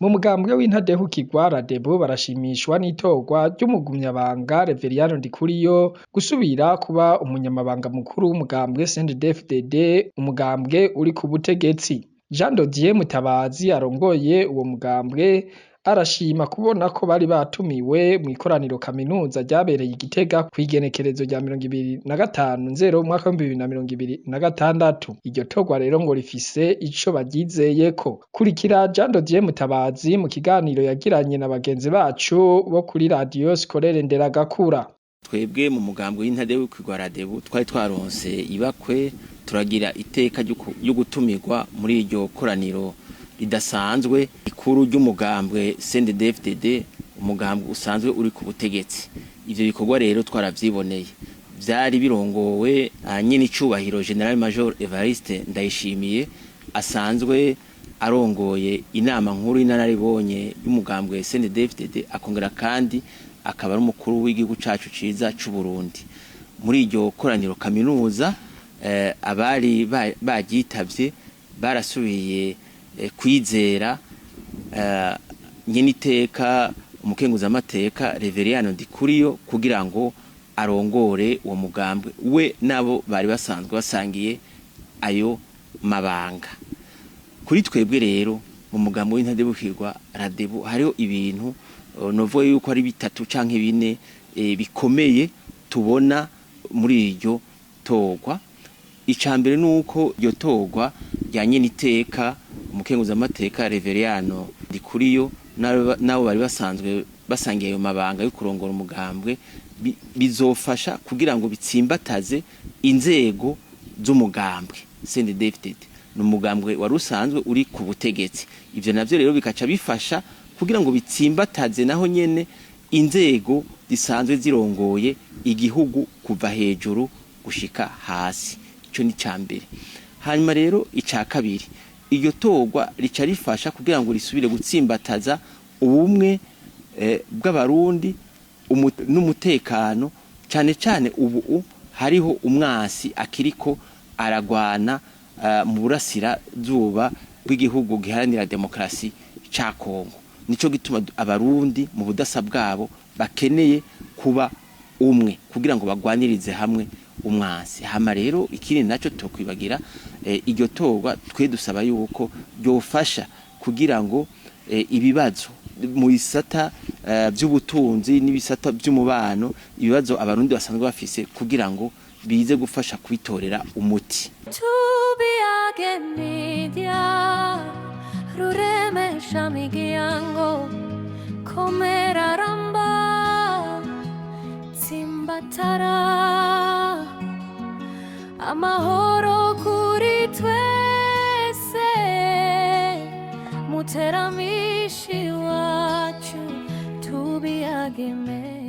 mu mugambwe w'intadehukirwa Radebu barashimishwa n'itorwa ry'umugumyabanga Reveriyano Ndikuriyo gusubira kuba umunyamabanga mukuru w'umugambwe CNDD-FDD, umugambwe uri ku butegetsi. Jean Dodier Mutabazi arongoye uwo mugambwe arashima kubona ko bari batumiwe mw'ikoraniro kaminuza ryabereye i Gitega kw'igenekerezo rya 25/0/2026. Iryo torwa rero ngo rifise ico baryizeyeko. Kurikira Jean Dodier Mutabazi mu kiganiro yagiranye na bagenzi bacu bo kuri Radio Scolaire Nderagakura. Twebwe mu mugambwe w'intadehukirwa Radebu twari twaronse ibakwe turagira iteka ryo gutumirwa muri iryo koraniro ridasanzwe ikuru ry'umugambwe CNDD-FDD, umugambwe usanzwe uri ku butegetsi. Ivyo bikorwa rero twaravyiboneye, vyari birongowe nyine icubahiro General Major Evariste Ndayishimiye asanzwe arongoye inama nkuru y'inararibonye y'umugambwe CNDD-FDD, akongera kandi akaba ari umukuru w'igihugu cacu ciza c'u Burundi. Muri iryo koraniro kaminuza abari baryitavye barasubiye kwizera nyene iteka umukenguzamateka Reveriyano Ndikuriyo kugira ngo arongore uwo mugambwe we nabo bari basanzwe basangiye ayo mabanga. Kuri twebwe rero mu mugambwe w'intadehukirwa Radebu hariho ibintu novuga yuko ari bitatu canke bine bikomeye tubona muri iryo torwa. Icambere nuko iryo torwa ryanye n'iteka umukenguzamateka Reveriyano Ndikuriyo nabo bari basanzwe basangiye ayo mabanga yo kurongora umugambwe, bizofasha kugira ngo bitsimbataze inzego z'umugambwe CNDD-FDD. N'umugambwe wari usanzwe uri ku butegetsi. Ivyo navyo rero bikaca bifasha kugira ngo bitsimbataze naho nyene inzego zisanzwe zirongoye igihugu kuva hejuru gushika hasi. Ico ni cambere. Hanyuma rero ica kabiri, iryo torwa rica rifasha kugira ngo risubire gutsimbataza ubumwe bw'abarundi n'umutekano, cane cane ubu hariho umwasi akiriko aragwana mu burasira zuba bw'igihugu giharanira demokrasi ca Kongo. Nico gituma abarundi mu budasa bwabo bakeneye kuba umwe kugira ngo bagwanirize hamwe umwasi. Hama rero ikindi naco tokwibagira iryo torwa twe dusaba yuko byofasha kugira ngo ibibazo mu bisata by'ubutunzi n'ibisata by'umubano, ibibazo abarundi basanzwe bafise kugira ngo bize gufasha kwitorera umuti. Tubiage media ruremesha migiango komera ramba tsimbatara amahoro kuri twese muteramishi wacu tubiage media.